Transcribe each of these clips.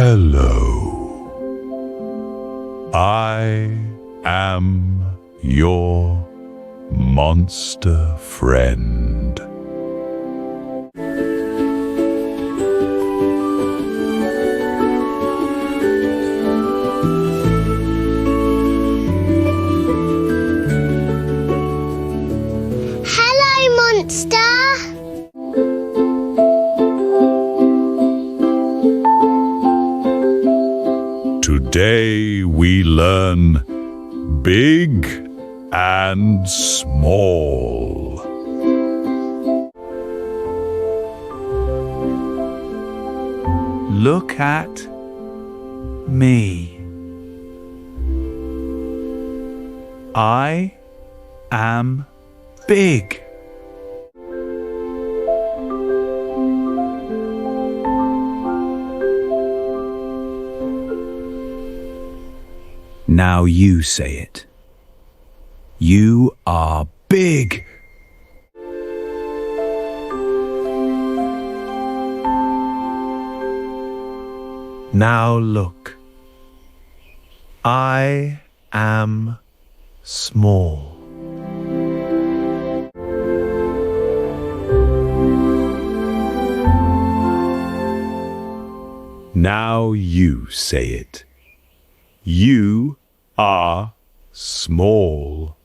Hello. I am your monster friend. Hello, monster. Today we learn big and small. Look at me. I am big. Now you say it. You are big. Now look. I am small. Now you say it. You are small.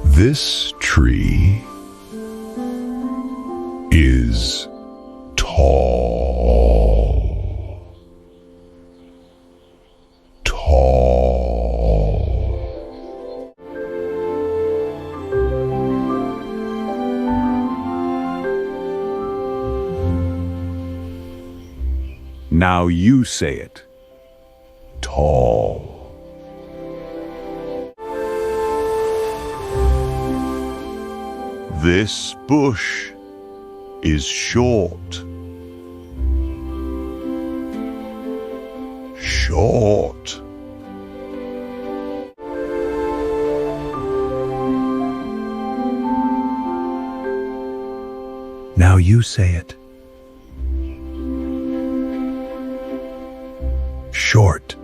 This tree is tall. Tall. Now you say it. Tall. This bush is short. Short. Now you say it. Short.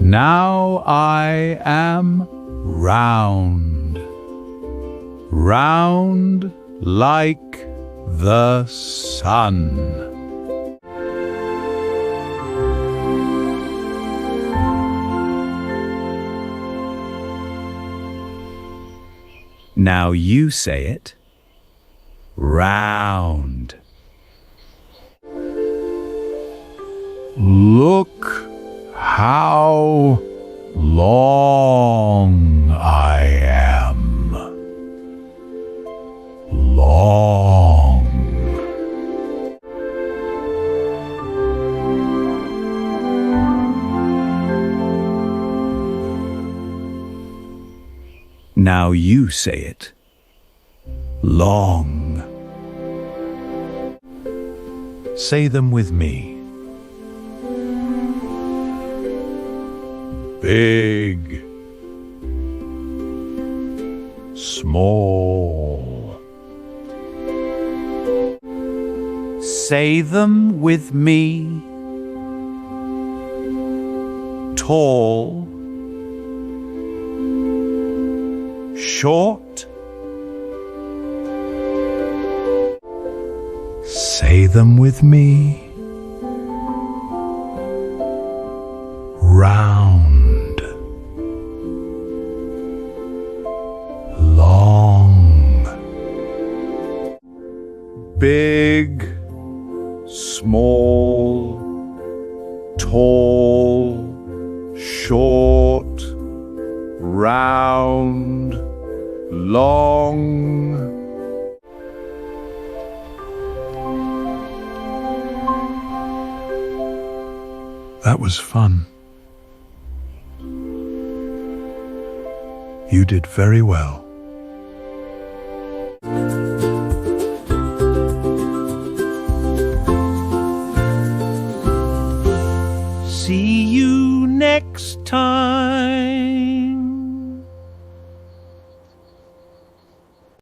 Now I am round. Round like the sun. Now you say it. Round. Look how long I am. Long. Now you say it. Long. Say them with me. Big. Small. Say them with me. Tall. Short. Say them with me. Round. Long. Big. Small. Tall. Short. Round. Long. That was fun. You did very well.